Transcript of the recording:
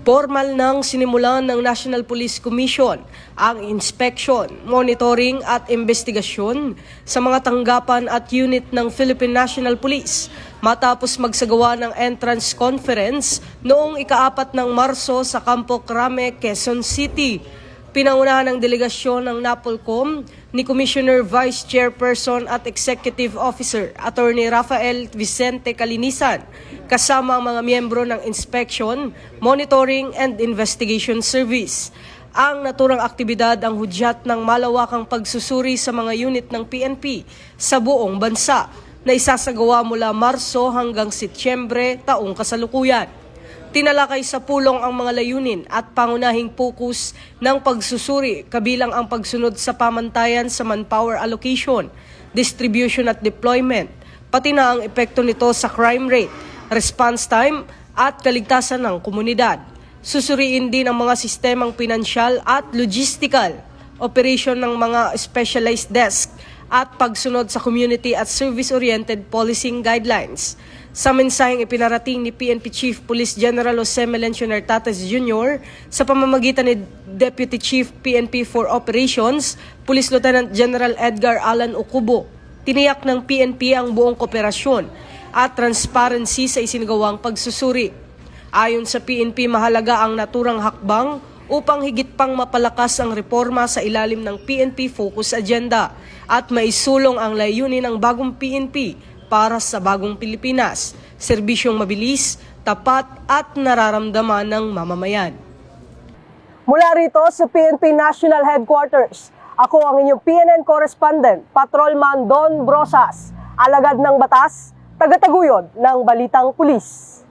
Formal nang sinimulan ng National Police Commission ang inspection, monitoring at investigasyon sa mga tanggapan at unit ng Philippine National Police matapos magsagawa ng entrance conference noong ika-4 ng Marso sa Campo Crame, Quezon City. Pinangunahan ng delegasyon ng NAPOLCOM ni Commissioner Vice Chairperson at Executive Officer Attorney Rafael Vicente Calinisan kasama ang mga miyembro ng Inspection, Monitoring and Investigation Service. Ang naturang aktibidad ang hudyat ng malawakang pagsusuri sa mga unit ng PNP sa buong bansa na isasagawa mula Marso hanggang Setyembre taong kasalukuyan. Tinalakay sa pulong ang mga layunin at pangunahing pokus ng pagsusuri kabilang ang pagsunod sa pamantayan sa manpower allocation, distribution at deployment, pati na ang epekto nito sa crime rate, response time at kaligtasan ng komunidad. Susuriin din ang mga sistemang pinansyal at logistical, operation ng mga specialized desk at pagsunod sa community at service-oriented policing guidelines. Sa mensaheng ipinarating ni PNP Chief Police General Jose Melencio Nartates Jr. sa pamamagitan ni Deputy Chief PNP for Operations, Police Lieutenant General Edgar Alan Ocubo, tiniyak ng PNP ang buong kooperasyon at transparency sa isinagawang pagsusuri. Ayon sa PNP, mahalaga ang naturang hakbang upang higit pang mapalakas ang reforma sa ilalim ng PNP Focus Agenda at maisulong ang layunin ng bagong PNP para sa bagong Pilipinas, serbisyong mabilis, tapat at nararamdaman ng mamamayan. Mula rito sa PNP National Headquarters, ako ang inyong PNN correspondent, Patrolman Don Brosas, alagad ng batas, tagataguyod ng Balitang Pulis.